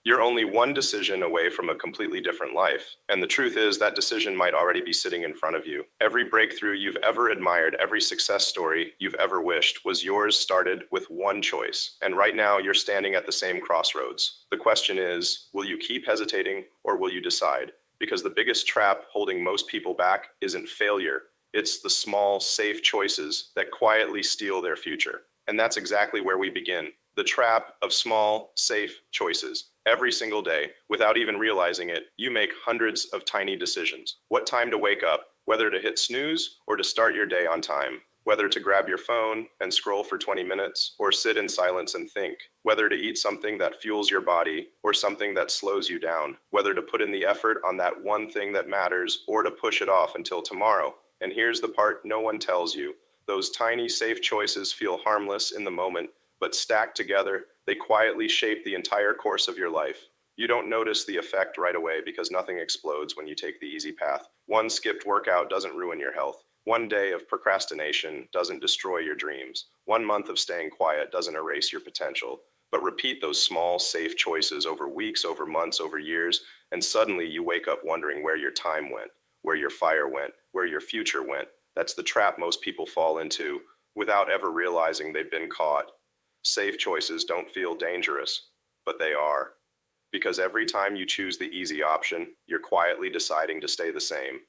You're only one decision away from a completely different life. And the truth is that decision might already be sitting in front of you. Every breakthrough you've ever admired, every success story you've ever wished was yours started with one choice. And right now you're standing at the same crossroads. The question is, will you keep hesitating or will you decide? Because the biggest trap holding most people back isn't failure. It's the small, safe choices that quietly steal their future. And that's exactly where we begin. The trap of small, safe choices. Every single day, without even realizing it, you make hundreds of tiny decisions. What time to wake up, whether to hit snooze or to start your day on time, whether to grab your phone and scroll for 20 minutes or sit in silence and think, whether to eat something that fuels your body or something that slows you down, whether to put in the effort on that one thing that matters or to push it off until tomorrow. And here's the part no one tells you. Those tiny, safe choices feel harmless in the moment, but stacked together, they quietly shape the entire course of your life. You don't notice the effect right away because nothing explodes when you take the easy path. One skipped workout doesn't ruin your health. One day of procrastination doesn't destroy your dreams. 1 month of staying quiet doesn't erase your potential. But repeat those small, safe choices over weeks, over months, over years, and suddenly you wake up wondering where your time went, where your fire went, where your future went. That's the trap most people fall into without ever realizing they've been caught. Safe choices don't feel dangerous, but they are. Because every time you choose the easy option, you're quietly deciding to stay the same.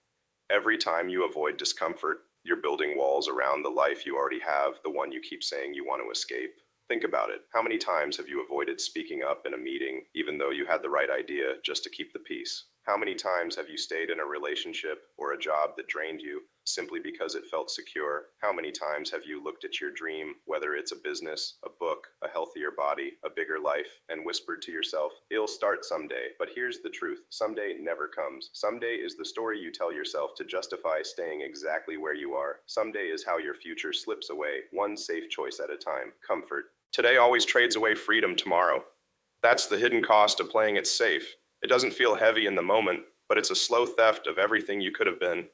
Every time you avoid discomfort, you're building walls around the life you already have, the one you keep saying you want to escape. Think about it. How many times have you avoided speaking up in a meeting, even though you had the right idea, just to keep the peace? How many times have you stayed in a relationship or a job that drained you simply because it felt secure? How many times have you looked at your dream, whether it's a business, a book, a healthier body, a bigger life, and whispered to yourself, it'll start someday? But here's the truth. Someday never comes. Someday is the story you tell yourself to justify staying exactly where you are. Someday is how your future slips away, one safe choice at a time. Comfort. Today always trades away freedom tomorrow. That's the hidden cost of playing it safe. It doesn't feel heavy in the moment, but it's a slow theft of everything you could have been.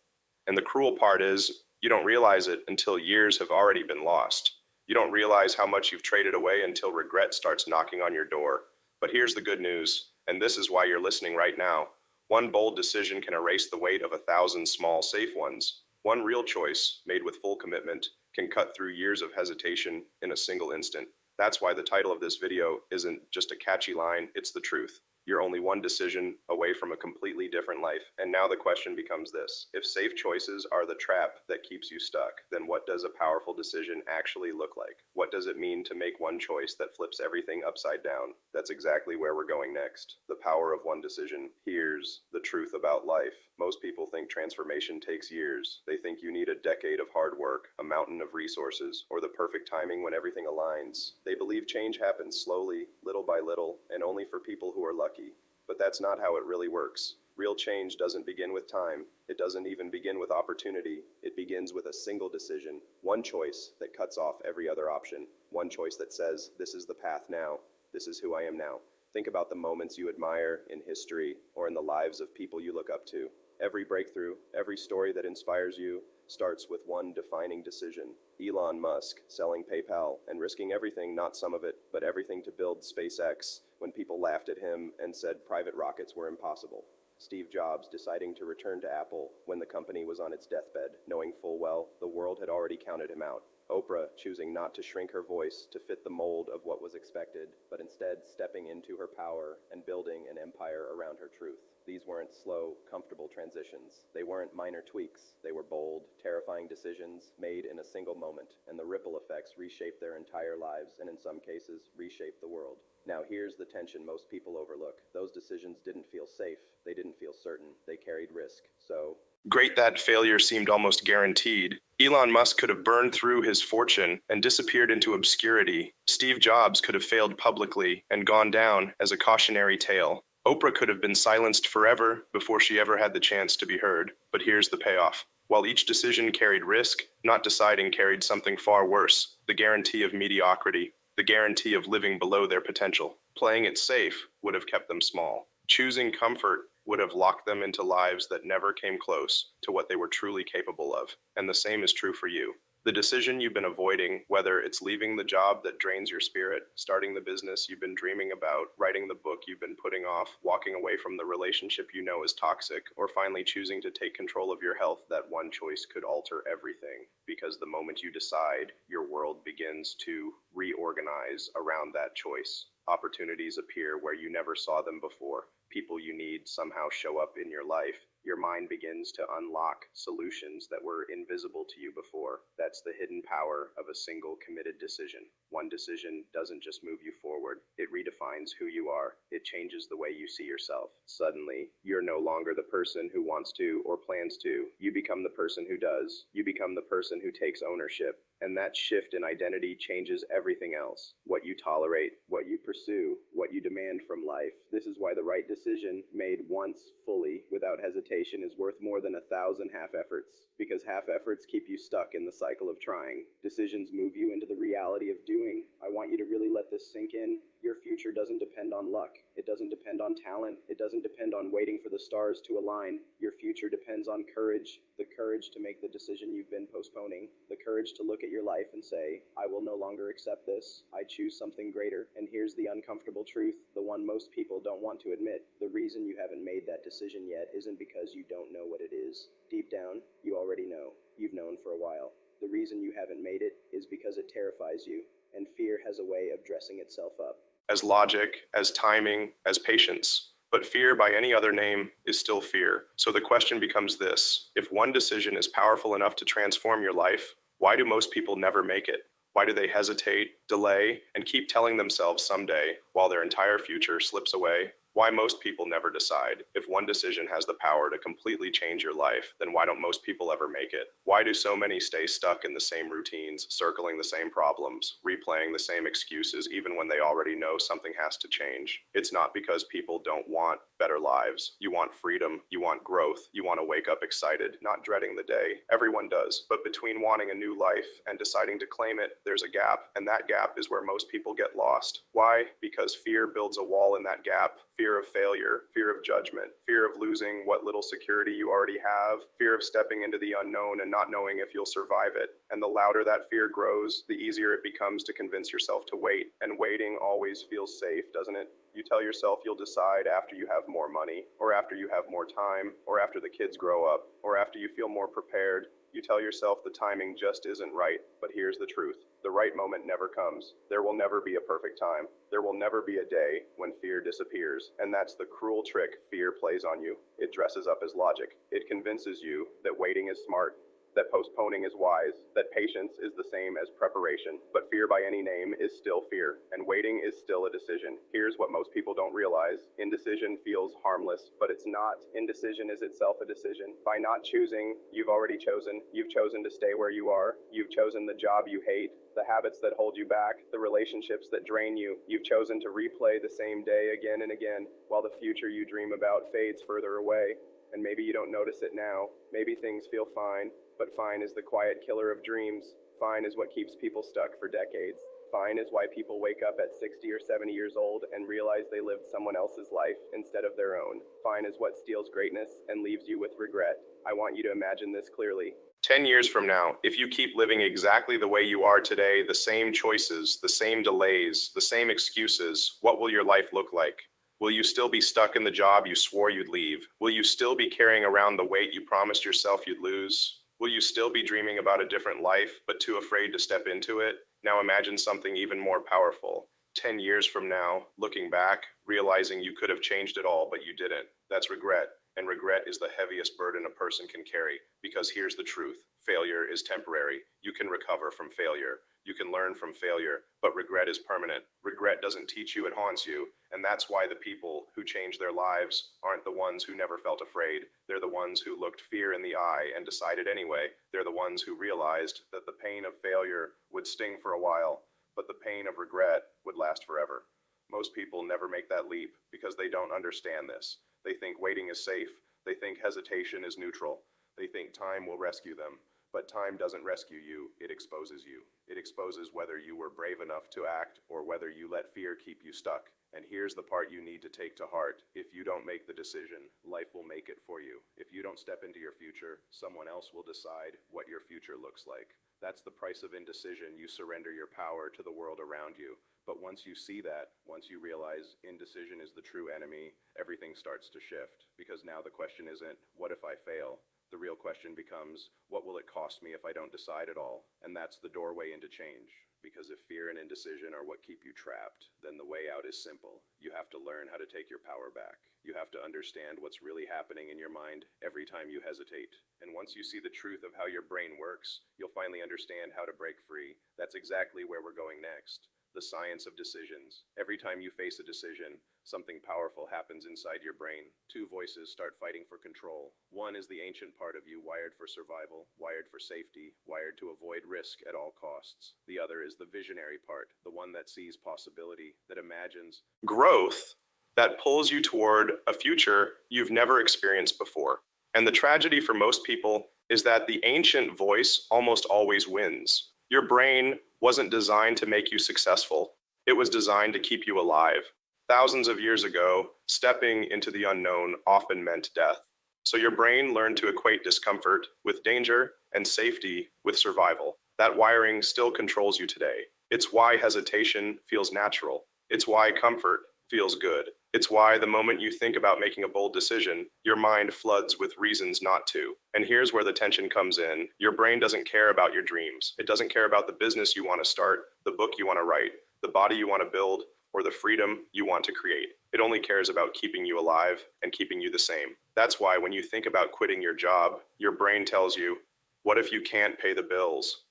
And the cruel part is, you don't realize it until years have already been lost. You don't realize how much you've traded away until regret starts knocking on your door. But here's the good news, and this is why you're listening right now. One bold decision can erase the weight of 1,000 small, safe ones. One real choice, made with full commitment, can cut through years of hesitation in a single instant. That's why the title of this video isn't just a catchy line, it's the truth. You're only one decision away from a completely different life. And now the question becomes this. If safe choices are the trap that keeps you stuck, then what does a powerful decision actually look like? What does it mean to make one choice that flips everything upside down? That's exactly where we're going next. The power of one decision. Here's the truth about life. Most people think transformation takes years. They think you need a decade of hard work, a mountain of resources, or the perfect timing when everything aligns. They believe change happens slowly, little by little, and only for people who are lucky. But that's not how it really works. Real change doesn't begin with time. It doesn't even begin with opportunity. It begins with a single decision, one choice that cuts off every other option, one choice that says, this is the path now, this is who I am now. Think about the moments you admire in history or in the lives of people you look up to. Every breakthrough, every story that inspires you starts with one defining decision. Elon Musk selling PayPal and risking everything, not some of it, but everything to build SpaceX when people laughed at him and said private rockets were impossible. Steve Jobs deciding to return to Apple when the company was on its deathbed, knowing full well the world had already counted him out. Oprah choosing not to shrink her voice to fit the mold of what was expected, but instead stepping into her power and building an empire around her truth. These weren't slow, comfortable transitions. They weren't minor tweaks. They were bold, terrifying decisions made in a single moment, and the ripple effects reshaped their entire lives and in some cases reshaped the world. Now here's the tension most people overlook. Those decisions didn't feel safe. They didn't feel certain. They carried risk. So great that failure seemed almost guaranteed. Elon Musk could have burned through his fortune and disappeared into obscurity. Steve Jobs could have failed publicly and gone down as a cautionary tale. Oprah could have been silenced forever before she ever had the chance to be heard. But here's the payoff. While each decision carried risk, not deciding carried something far worse, the guarantee of mediocrity, the guarantee of living below their potential. Playing it safe would have kept them small. Choosing comfort would have locked them into lives that never came close to what they were truly capable of. And the same is true for you. The decision you've been avoiding, whether it's leaving the job that drains your spirit, starting the business you've been dreaming about, writing the book you've been putting off, walking away from the relationship you know is toxic, or finally choosing to take control of your health, that one choice could alter everything. Because the moment you decide, your world begins to reorganize around that choice. Opportunities appear where you never saw them before. People you need somehow show up in your life. Your mind begins to unlock solutions that were invisible to you before. That's the hidden power of a single committed decision. One decision doesn't just move you forward, it redefines who you are. It changes the way you see yourself. Suddenly, you're no longer the person who wants to or plans to. You become the person who does. You become the person who takes ownership. And that shift in identity changes everything else. What you tolerate, what you pursue, what you demand from life. This is why the right decision, made once fully, without hesitation, is worth more than 1,000 half efforts. Because half efforts keep you stuck in the cycle of trying. Decisions move you into the reality of doing. I want you to really let this sink in. Your future doesn't depend on luck. It doesn't depend on talent. It doesn't depend on waiting for the stars to align. Your future depends on courage. The courage to make the decision you've been postponing. The courage to look at your life and say, I will no longer accept this. I choose something greater. And here's the uncomfortable truth, the one most people don't want to admit. The reason you haven't made that decision yet isn't because you don't know what it is. Deep down, you already know. You've known for a while. The reason you haven't made it is because it terrifies you. And fear has a way of dressing itself up. As logic, as timing, as patience. But fear by any other name is still fear. So the question becomes this: if one decision is powerful enough to transform your life, why do most people never make it? Why do they hesitate, delay, and keep telling themselves someday while their entire future slips away? Why most people never decide? If one decision has the power to completely change your life, then why don't most people ever make it? Why do so many stay stuck in the same routines, circling the same problems, replaying the same excuses even when they already know something has to change? It's not because people don't want better lives. You want freedom, you want growth, you want to wake up excited, not dreading the day. Everyone does. But between wanting a new life and deciding to claim it, there's a gap, and that gap is where most people get lost. Why? Because fear builds a wall in that gap. Fear of failure, fear of judgment, fear of losing what little security you already have, fear of stepping into the unknown and not knowing if you'll survive it. And the louder that fear grows, the easier it becomes to convince yourself to wait. And waiting always feels safe, doesn't it? You tell yourself you'll decide after you have more money, or after you have more time, or after the kids grow up, or after you feel more prepared. You tell yourself the timing just isn't right, but here's the truth. The right moment never comes. There will never be a perfect time. There will never be a day when fear disappears. And that's the cruel trick fear plays on you. It dresses up as logic. It convinces you that waiting is smart, that postponing is wise, that patience is the same as preparation. But fear by any name is still fear, and waiting is still a decision. Here's what most people don't realize. Indecision feels harmless, but it's not. Indecision is itself a decision. By not choosing, you've already chosen. You've chosen to stay where you are. You've chosen the job you hate, the habits that hold you back, the relationships that drain you. You've chosen to replay the same day again and again, while the future you dream about fades further away. And maybe you don't notice it now. Maybe things feel fine. But fine is the quiet killer of dreams. Fine is what keeps people stuck for decades. Fine is why people wake up at 60 or 70 years old and realize they lived someone else's life instead of their own. Fine is what steals greatness and leaves you with regret. I want you to imagine this clearly. 10 years from now, if you keep living exactly the way you are today, the same choices, the same delays, the same excuses, what will your life look like? Will you still be stuck in the job you swore you'd leave? Will you still be carrying around the weight you promised yourself you'd lose? Will you still be dreaming about a different life, but too afraid to step into it? Now imagine something even more powerful. 10 years from now, looking back, realizing you could have changed it all, but you didn't. That's regret. And regret is the heaviest burden a person can carry. Because here's the truth. Failure is temporary. You can recover from failure. You can learn from failure, but regret is permanent. Regret doesn't teach you, it haunts you. And that's why the people who change their lives aren't the ones who never felt afraid. They're the ones who looked fear in the eye and decided anyway. They're the ones who realized that the pain of failure would sting for a while, but the pain of regret would last forever. Most people never make that leap because they don't understand this. They think waiting is safe. They think hesitation is neutral. They think time will rescue them. But time doesn't rescue you, it exposes you. It exposes whether you were brave enough to act or whether you let fear keep you stuck. And here's the part you need to take to heart. If you don't make the decision, life will make it for you. If you don't step into your future, someone else will decide what your future looks like. That's the price of indecision. You surrender your power to the world around you. But once you see that, once you realize indecision is the true enemy, everything starts to shift. Because now the question isn't, what if I fail? The real question becomes, what will it cost me if I don't decide at all? And that's the doorway into change. Because if fear and indecision are what keep you trapped, then the way out is simple. You have to learn how to take your power back. You have to understand what's really happening in your mind every time you hesitate. And once you see the truth of how your brain works, you'll finally understand how to break free. That's exactly where we're going next. The science of decisions. Every time you face a decision, something powerful happens inside your brain. Two voices start fighting for control. One is the ancient part of you, wired for survival, wired for safety, wired to avoid risk at all costs. The other is the visionary part, the one that sees possibility, that imagines growth, that pulls you toward a future you've never experienced before. And the tragedy for most people is that the ancient voice almost always wins. Your brain wasn't designed to make you successful. It was designed to keep you alive. Thousands of years ago, stepping into the unknown often meant death. So your brain learned to equate discomfort with danger and safety with survival. That wiring still controls you today. It's why hesitation feels natural. It's why comfort feels good. It's why the moment you think about making a bold decision, your mind floods with reasons not to. And here's where the tension comes in. Your brain doesn't care about your dreams. It doesn't care about the business you want to start, the book you want to write, the body you want to build, or the freedom you want to create. It only cares about keeping you alive and keeping you the same. That's why when you think about quitting your job, your brain tells you, what if you can't pay the bills?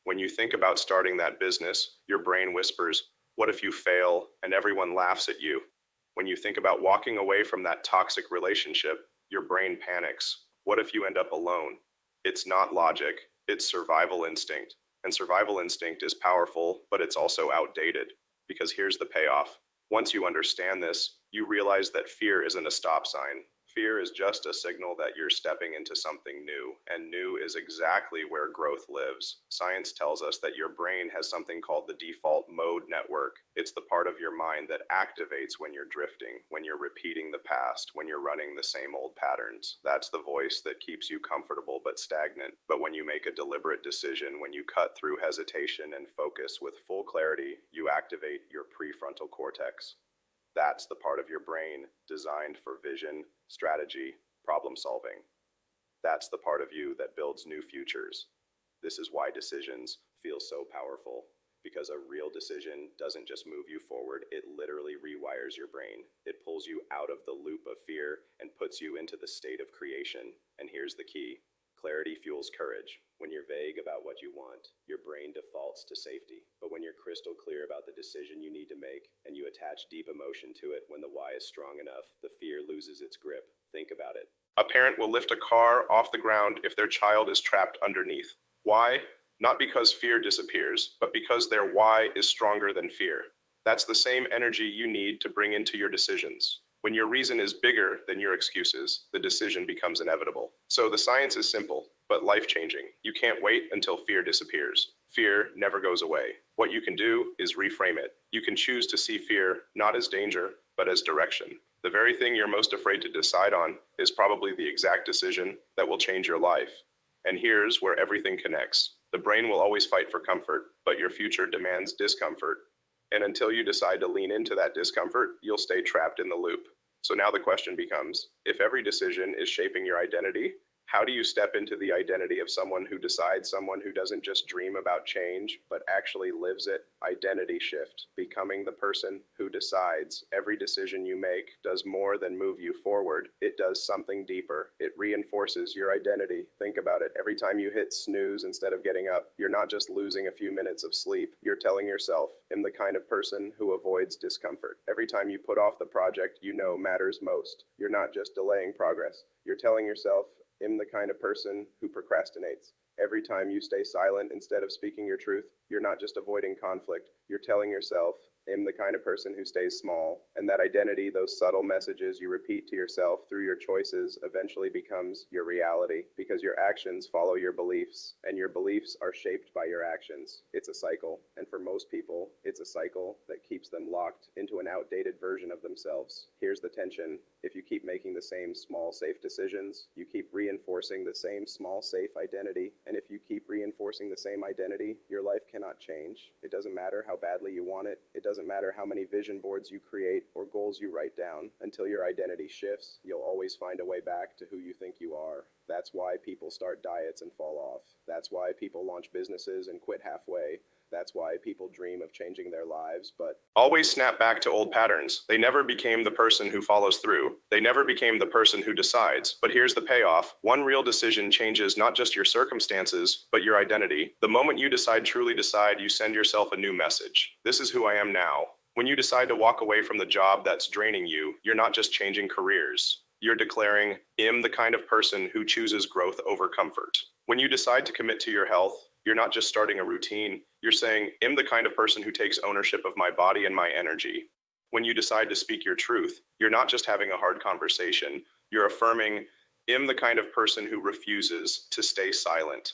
When you think about starting that business, your brain whispers, what if you fail and everyone laughs at you? When you think about walking away from that toxic relationship, your brain panics. What if you end up alone? It's not logic, it's survival instinct. And survival instinct is powerful, but it's also outdated. Because here's the payoff. Once you understand this, you realize that fear isn't a stop sign. Fear is just a signal that you're stepping into something new, and new is exactly where growth lives. Science tells us that your brain has something called the default mode network. It's the part of your mind that activates when you're drifting, when you're repeating the past, when you're running the same old patterns. That's the voice that keeps you comfortable but stagnant. But when you make a deliberate decision, when you cut through hesitation and focus with full clarity, you activate your prefrontal cortex. That's the part of your brain designed for vision, strategy, problem solving. That's the part of you that builds new futures. This is why decisions feel so powerful, because a real decision doesn't just move you forward, it literally rewires your brain. It pulls you out of the loop of fear and puts you into the state of creation. And here's the key. Clarity fuels courage. When you're vague about what you want, your brain defaults to safety. But when you're crystal clear about the decision you need to make, and you attach deep emotion to it when the why is strong enough, the fear loses its grip. Think about it. A parent will lift a car off the ground if their child is trapped underneath. Why? Not because fear disappears, but because their why is stronger than fear. That's the same energy you need to bring into your decisions. When your reason is bigger than your excuses, the decision becomes inevitable. So the science is simple, but life-changing. You can't wait until fear disappears. Fear never goes away. What you can do is reframe it. You can choose to see fear not as danger, but as direction. The very thing you're most afraid to decide on is probably the exact decision that will change your life. And here's where everything connects. The brain will always fight for comfort, but your future demands discomfort. And until you decide to lean into that discomfort, you'll stay trapped in the loop. So now the question becomes, if every decision is shaping your identity, how do you step into the identity of someone who decides, someone who doesn't just dream about change, but actually lives it? Identity shift, becoming the person who decides. Every decision you make does more than move you forward. It does something deeper. It reinforces your identity. Think about it. Every time you hit snooze instead of getting up, you're not just losing a few minutes of sleep. You're telling yourself, I'm the kind of person who avoids discomfort. Every time you put off the project you know matters most, you're not just delaying progress. You're telling yourself, I'm the kind of person who procrastinates. Every time you stay silent instead of speaking your truth, you're not just avoiding conflict. You're telling yourself, I'm the kind of person who stays small, and that identity, those subtle messages you repeat to yourself through your choices, eventually becomes your reality because your actions follow your beliefs, and your beliefs are shaped by your actions. It's a cycle, and for most people, it's a cycle that keeps them locked into an outdated version of themselves. Here's the tension. If you keep making the same small, safe decisions, you keep reinforcing the same small, safe identity, and if you keep reinforcing the same identity, your life cannot change. It doesn't matter how badly you want it. It doesn't matter how many vision boards you create or goals you write down. Until your identity shifts, you'll always find a way back to who you think you are. That's why people start diets and fall off. That's why people launch businesses and quit halfway. That's why people dream of changing their lives, but always snap back to old patterns. They never became the person who follows through. They never became the person who decides. But here's the payoff. One real decision changes not just your circumstances, but your identity. The moment you truly decide, you send yourself a new message. This is who I am now. When you decide to walk away from the job that's draining you, you're not just changing careers. You're declaring, I'm the kind of person who chooses growth over comfort. When you decide to commit to your health, you're not just starting a routine. You're saying, I'm the kind of person who takes ownership of my body and my energy. When you decide to speak your truth, you're not just having a hard conversation. You're affirming, I'm the kind of person who refuses to stay silent.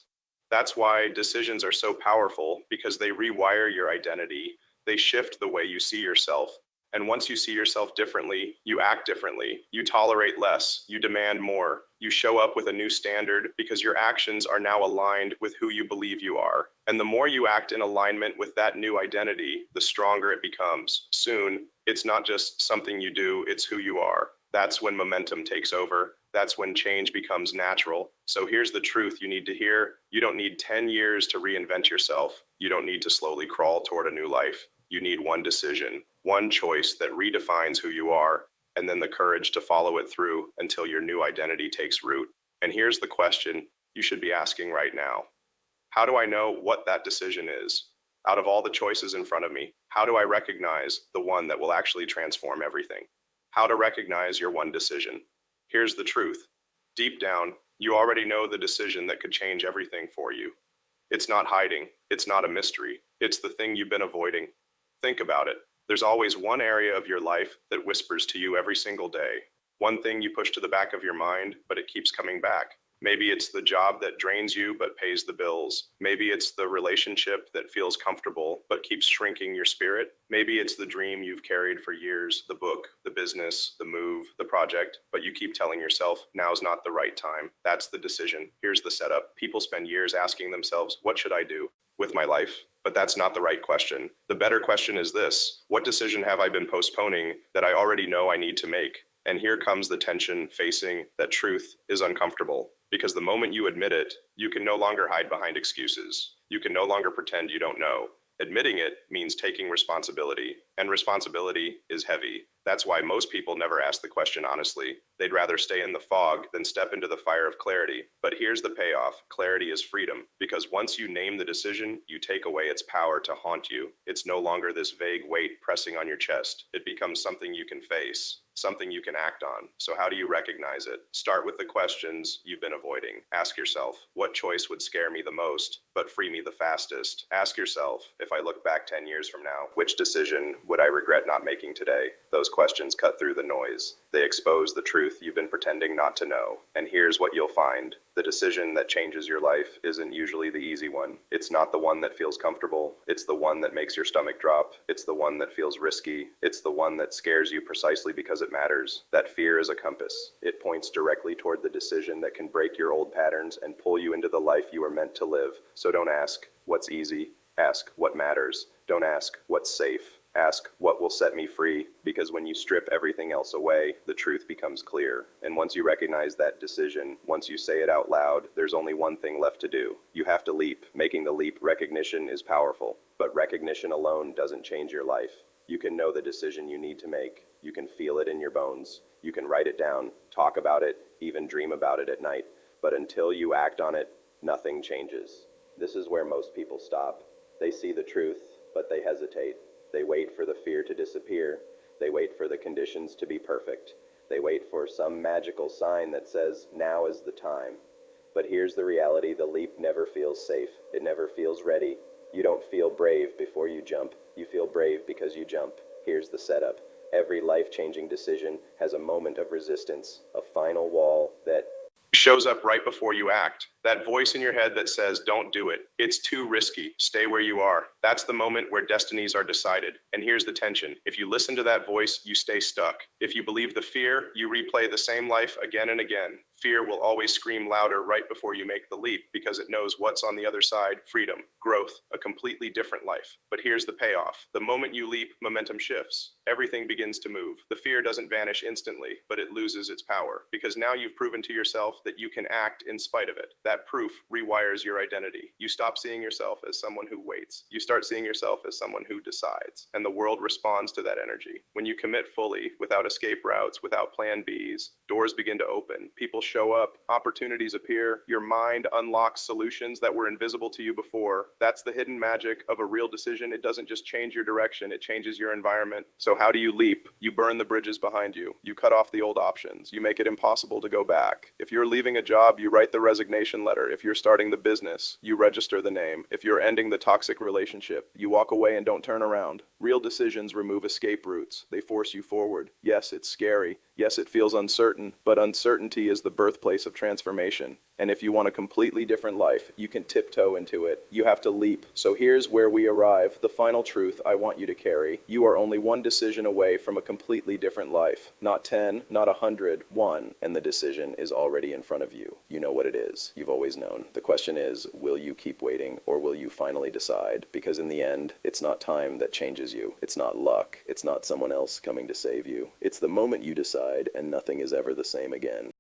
That's why decisions are so powerful, because they rewire your identity. They shift the way you see yourself. And once you see yourself differently, you act differently. You tolerate less. You demand more. You show up with a new standard because your actions are now aligned with who you believe you are. And the more you act in alignment with that new identity, the stronger it becomes. Soon, it's not just something you do, it's who you are. That's when momentum takes over. That's when change becomes natural. So here's the truth you need to hear. You don't need 10 years to reinvent yourself. You don't need to slowly crawl toward a new life. You need one decision, one choice that redefines who you are, and then the courage to follow it through until your new identity takes root. And here's the question you should be asking right now. How do I know what that decision is? Out of all the choices in front of me, how do I recognize the one that will actually transform everything? How to recognize your one decision. Here's the truth. Deep down, you already know the decision that could change everything for you. It's not hiding. It's not a mystery. It's the thing you've been avoiding. Think about it. There's always one area of your life that whispers to you every single day. One thing you push to the back of your mind, but it keeps coming back. Maybe it's the job that drains you but pays the bills. Maybe it's the relationship that feels comfortable but keeps shrinking your spirit. Maybe it's the dream you've carried for years, the book, the business, the move, the project, but you keep telling yourself, now's not the right time. That's the decision. Here's the setup. People spend years asking themselves, what should I do with my life? But that's not the right question. The better question is this: what decision have I been postponing that I already know I need to make? And here comes the tension facing that truth is uncomfortable. Because the moment you admit it, you can no longer hide behind excuses. You can no longer pretend you don't know. Admitting it means taking responsibility, and responsibility is heavy. That's why most people never ask the question honestly. They'd rather stay in the fog than step into the fire of clarity. But here's the payoff. Clarity is freedom, because once you name the decision, you take away its power to haunt you. It's no longer this vague weight pressing on your chest. It becomes something you can face, something you can act on. So how do you recognize it? Start with the questions you've been avoiding. Ask yourself, what choice would scare me the most, but free me the fastest? Ask yourself, if I look back 10 years from now, which decision would I regret not making today? Those questions cut through the noise. They expose the truth you've been pretending not to know. And here's what you'll find. The decision that changes your life isn't usually the easy one. It's not the one that feels comfortable. It's the one that makes your stomach drop. It's the one that feels risky. It's the one that scares you precisely because it matters. That fear is a compass. It points directly toward the decision that can break your old patterns and pull you into the life you were meant to live. So don't ask what's easy. Ask what matters. Don't ask what's safe. Ask what will set me free, because when you strip everything else away, the truth becomes clear. And once you recognize that decision, once you say it out loud, there's only one thing left to do. You have to leap. Making the leap, recognition, is powerful, but recognition alone doesn't change your life. You can know the decision you need to make. You can feel it in your bones. You can write it down, talk about it, even dream about it at night. But until you act on it, nothing changes. This is where most people stop. They see the truth, but they hesitate. They wait for the fear to disappear. They wait for the conditions to be perfect. They wait for some magical sign that says, now is the time. But here's the reality: the leap never feels safe. It never feels ready. You don't feel brave before you jump. You feel brave because you jump. Here's the setup. Every life-changing decision has a moment of resistance, a final wall that shows up right before you act. That voice in your head that says, don't do it. It's too risky. Stay where you are. That's the moment where destinies are decided. And here's the tension. If you listen to that voice, you stay stuck. If you believe the fear, you replay the same life again and again. Fear will always scream louder right before you make the leap because it knows what's on the other side: freedom, growth, a completely different life. But here's the payoff. The moment you leap, momentum shifts. Everything begins to move. The fear doesn't vanish instantly, but it loses its power because now you've proven to yourself that you can act in spite of it. That proof rewires your identity. You stop seeing yourself as someone who waits. You start seeing yourself as someone who decides. And the world responds to that energy. When you commit fully, without escape routes, without plan Bs, doors begin to open. People show up. Opportunities appear. Your mind unlocks solutions that were invisible to you before. That's the hidden magic of a real decision. It doesn't just change your direction, it changes your environment. So how do you leap? You burn the bridges behind you. You cut off the old options. You make it impossible to go back. If you're leaving a job, you write the resignation letter. If you're starting the business, you register the name. If you're ending the toxic relationship, you walk away and don't turn around. Real decisions remove escape routes. They force you forward. Yes, it's scary. Yes, it feels uncertain, but uncertainty is the birthplace of transformation. And if you want a completely different life, you can tiptoe into it. You have to leap. So here's where we arrive, the final truth I want you to carry. You are only one decision away from a completely different life. Not 10, not 100, one. And the decision is already in front of you. You know what it is. You've always known. The question is, will you keep waiting or will you finally decide? Because in the end, it's not time that changes you. It's not luck. It's not someone else coming to save you. It's the moment you decide and nothing is ever the same again.